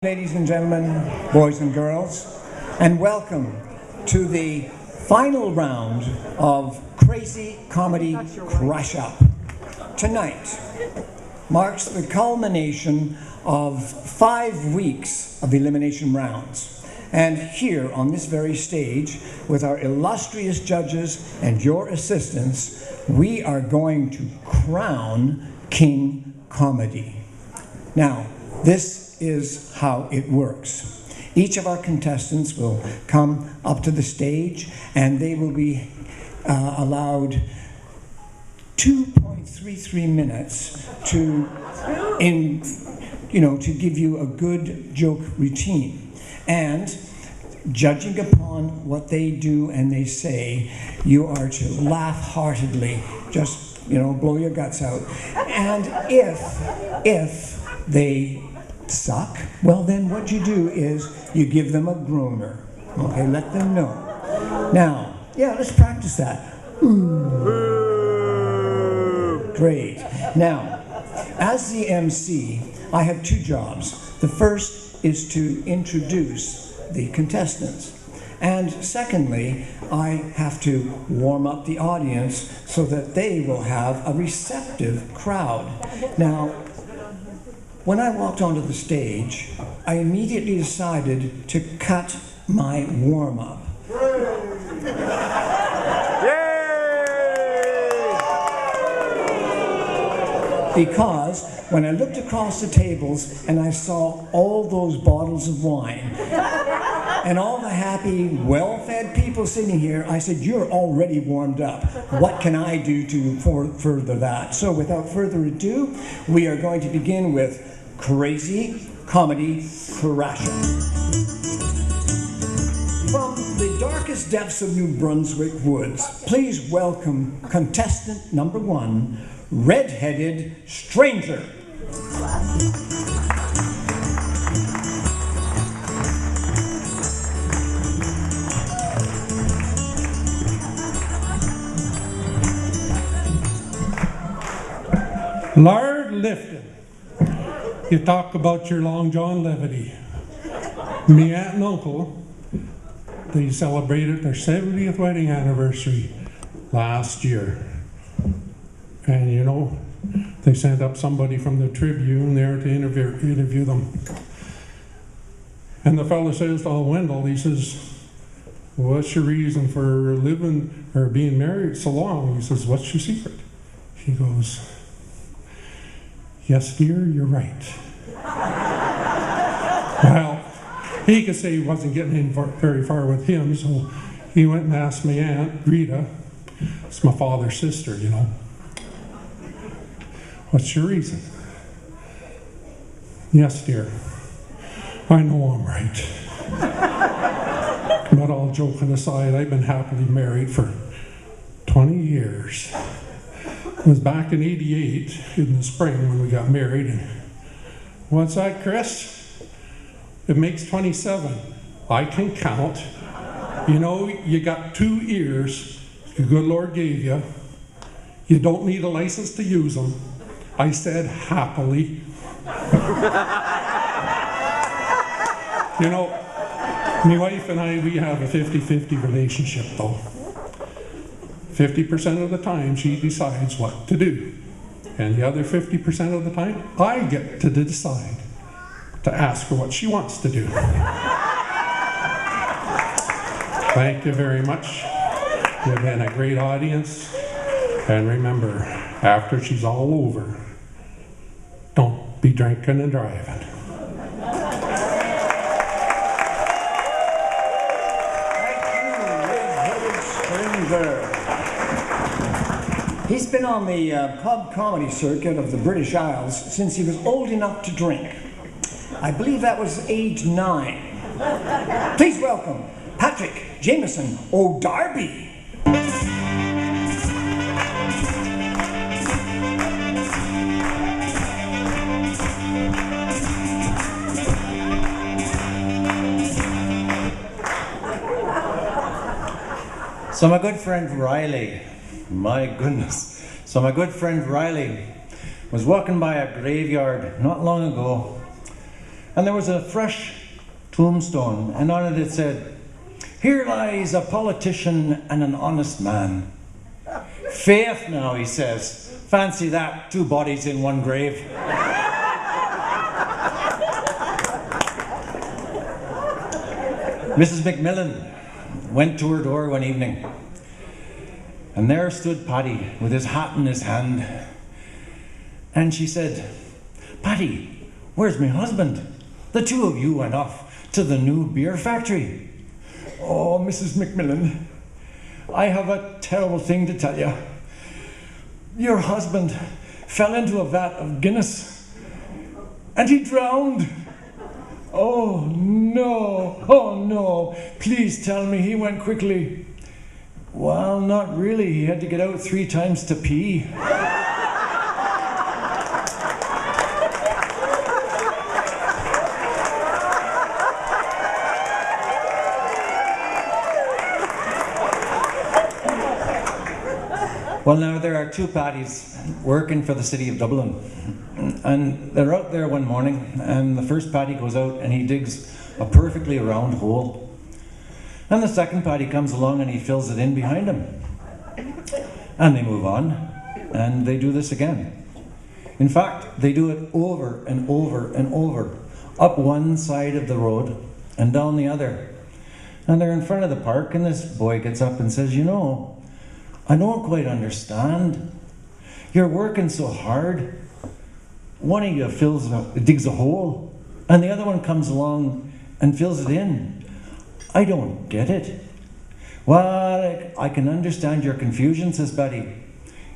Ladies and gentlemen, boys and girls, and welcome to the final round of Crazy Comedy Crashup. Tonight marks the culmination of 5 weeks of elimination rounds. And here on this very stage, with our illustrious judges and your assistants, we are going to crown King Comedy. Now, this is how it works. Each of our contestants will come up to the stage and they will be allowed 2.33 minutes to give you a good joke routine. And judging upon what they do and they say, you are to laugh heartedly, just blow your guts out. And if they suck, well then what you do is you give them a groaner. Okay, let them know. Now, let's practice that. Great. Now, as the MC, I have 2 jobs. The first is to introduce the contestants. And secondly, I have to warm up the audience so that they will have a receptive crowd. Now, when I walked onto the stage, I immediately decided to cut my warm-up. Because when I looked across the tables and I saw all those bottles of wine and all the happy, well-fed people sitting here, I said, you're already warmed up. What can I do to further that? So without further ado, we are going to begin with Crazy Comedy Crashup. From the darkest depths of New Brunswick woods, please welcome contestant number 1, Red-Headed Stranger. Lard lifted. You talk about your Long John levity. Me aunt and uncle, they celebrated their 70th wedding anniversary last year. And they sent up somebody from the Tribune there to interview them. And the fellow says to Wendell, he says, what's your reason for living or being married so long? He says, what's your secret? He goes, yes, dear, you're right. Well, he could say he wasn't getting in very far with him, so he went and asked my aunt, Rita, it's my father's sister, what's your reason? Yes, dear, I know I'm right. But all joking aside, I've been happily married for 20 years. It was back in '88 in the spring when we got married. And what's that, Chris? It makes 27. I can count. You got 2 ears the good Lord gave you. You don't need a license to use them. I said happily. My wife and I, we have a 50-50 relationship though. 50% of the time she decides what to do. And the other 50% of the time, I get to decide to ask her what she wants to do. Thank you very much. You've been a great audience. And remember, after she's all over, don't be drinking and driving. He's been on the pub comedy circuit of the British Isles since he was old enough to drink. I believe that was age 9. Please welcome Patrick Jameson O'Darby. So my good friend Riley, my goodness. So my good friend Riley was walking by a graveyard not long ago And there was a fresh tombstone, and on it said, "Here lies a politician and an honest man." Faith now, he says. Fancy that, 2 bodies in 1 grave. Mrs. McMillan went to her door one evening, and there stood Paddy with his hat in his hand. And she said, "Paddy, where's my husband? The 2 of you went off to the new beer factory." "Oh, Mrs. McMillan, I have a terrible thing to tell you. Your husband fell into a vat of Guinness and he drowned." "Oh no, oh no, please tell me he went quickly." "Well, not really. He had to get out 3 times to pee." Well, now there are 2 Paddies working for the city of Dublin, and they're out there one morning, and the first Paddy goes out and he digs a perfectly round hole, and the second Paddy comes along and he fills it in behind him, and they move on, and they do this again. In fact, they do it over and over and over, up one side of the road and down the other, and they're in front of the park, and this boy gets up and says, "You know, I don't quite understand. You're working so hard. One of you digs a hole, and the other one comes along and fills it in. I don't get it." "Well, I can understand your confusion," says Paddy.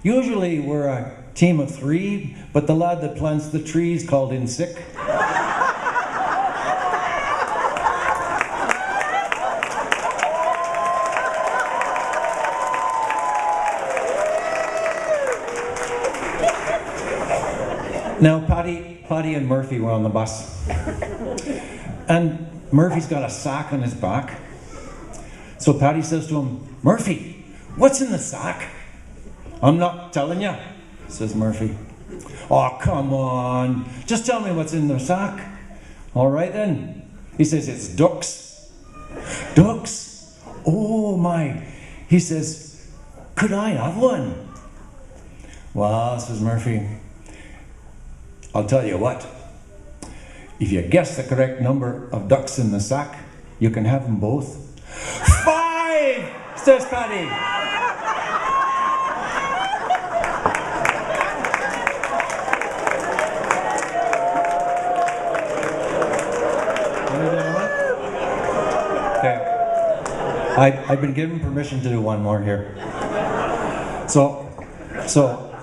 "Usually we're a team of 3, but the lad that plants the trees called in sick." Now, Paddy and Murphy were on the bus, and Murphy's got a sack on his back. So Paddy says to him, "Murphy, what's in the sack?" "I'm not telling you," says Murphy. "Oh, come on, just tell me what's in the sack." "All right then." He says, "It's ducks." "Ducks? Oh my." He says, "Could I have one?" "Well," says Murphy, "I'll tell you what. If you guess the correct number of ducks in the sack, you can have them both." "5!" says Paddy. Okay. I've been given permission to do one more here. So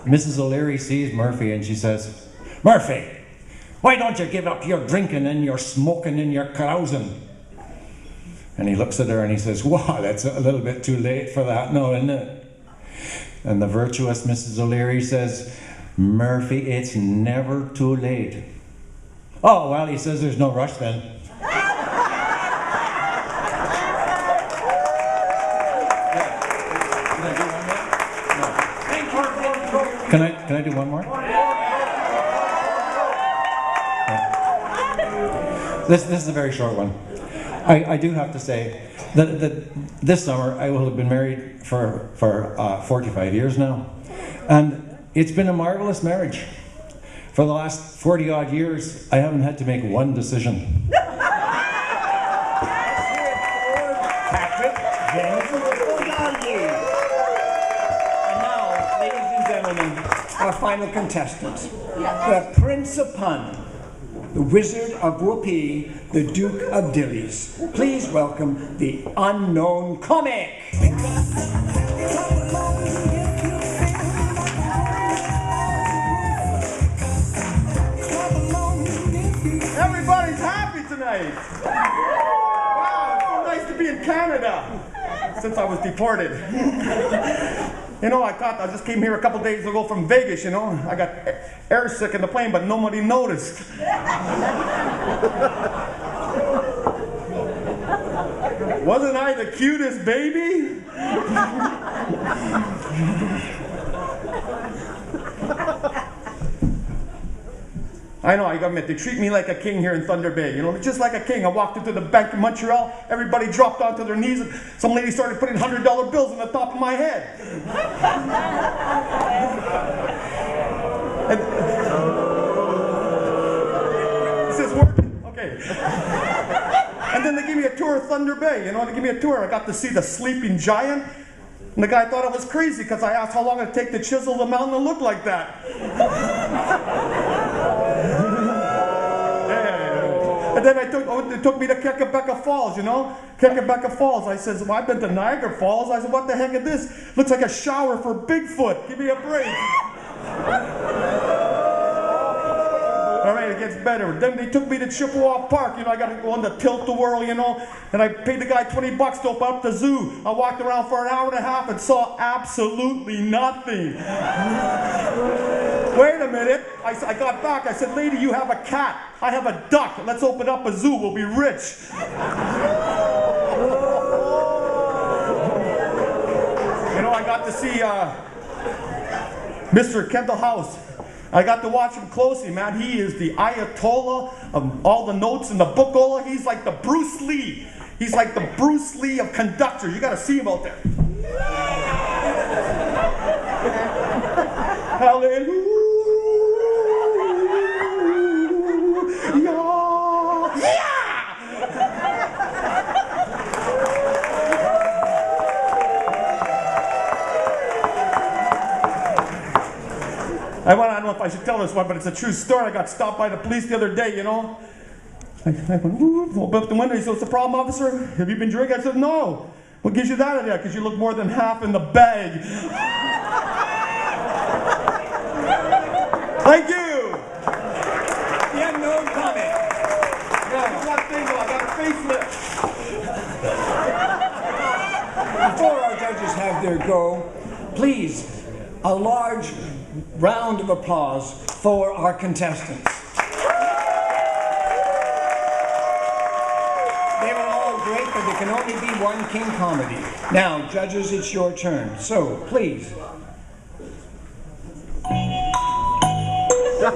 Mrs. O'Leary sees Murphy and she says, "Murphy, why don't you give up your drinking and your smoking and your carousing?" And he looks at her and he says, "Wow, that's a little bit too late for that now, isn't it?" And the virtuous Mrs. O'Leary says, "Murphy, it's never too late." "Oh, well," he says, "there's no rush then." Can I do one more? This is a very short one. I do have to say that this summer I will have been married for 45 years now, and it's been a marvelous marriage. For the last 40 odd years, I haven't had to make one decision. Patrick, and now, ladies and gentlemen, our final contestant, the Prince of Pun, the Wizard of Whoopee, the Duke of Dillies. Please welcome the unknown comic. Everybody's happy tonight. Wow, it's so nice to be in Canada since I was deported. You know, I just came here a couple days ago from Vegas, you know. I got air sick in the plane, but nobody noticed. Wasn't I the cutest baby? I know, I gotta admit, they treat me like a king here in Thunder Bay, you know, just like a king. I walked into the bank in Montreal, everybody dropped onto their knees, and some lady started putting $100 bills on the top of my head. Is this working? Okay. And then they gave me a tour of Thunder Bay, you know, they gave me a tour. I got to see the sleeping giant. And the guy thought I was crazy because I asked how long it'd take to chisel the mountain to look like that. Yeah. And then it took me to Kekabeka Falls, you know? Kekabeka Falls. I says, well, I've been to Niagara Falls. I said, what the heck is this? Looks like a shower for Bigfoot. Give me a break. All right, it gets better. Then they took me to Chippewa Park. You know, I got to go on the tilt-a-whirl, you know. And I paid the guy $20 to open up the zoo. I walked around for an hour and a half and saw absolutely nothing. Wait a minute. I got back. I said, lady, you have a cat. I have a duck. Let's open up a zoo. We'll be rich. You know, I got to see Mr. Kendall House. I got to watch him closely, man. He is the Ayatollah of all the notes in the bookola. He's like the Bruce Lee. He's like the Bruce Lee of conductors. You got to see him out there. Hallelujah. Yeah. I don't know if I should tell this one, but it's a true story. I got stopped by the police the other day, you know. I went, opened up the window. He said, what's the problem, officer? Have you been drinking? I said, no. What gives you that idea? Because you look more than half in the bag. Thank you. Yeah, no comment. Yeah, one thing though, I got a facelift. Before our judges have their go, please, a large round of applause for our contestants. They were all great, but there can only be one king comedy. Now, judges, it's your turn. So, please. There's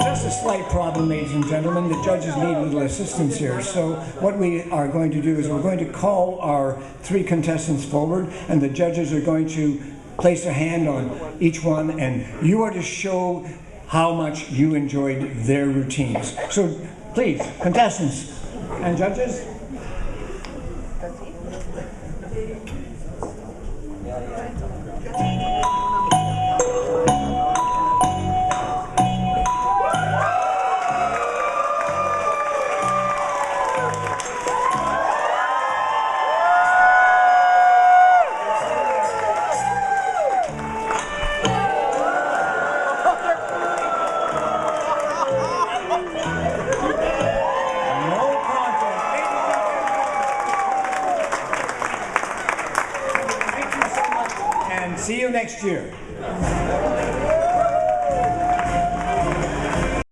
just a slight problem, ladies and gentlemen. The judges need a little assistance here. So what we are going to do is we're going to call our three contestants forward, and the judges are going to place a hand on each one, and you are to show how much you enjoyed their routines. So please, contestants and judges. See you next year.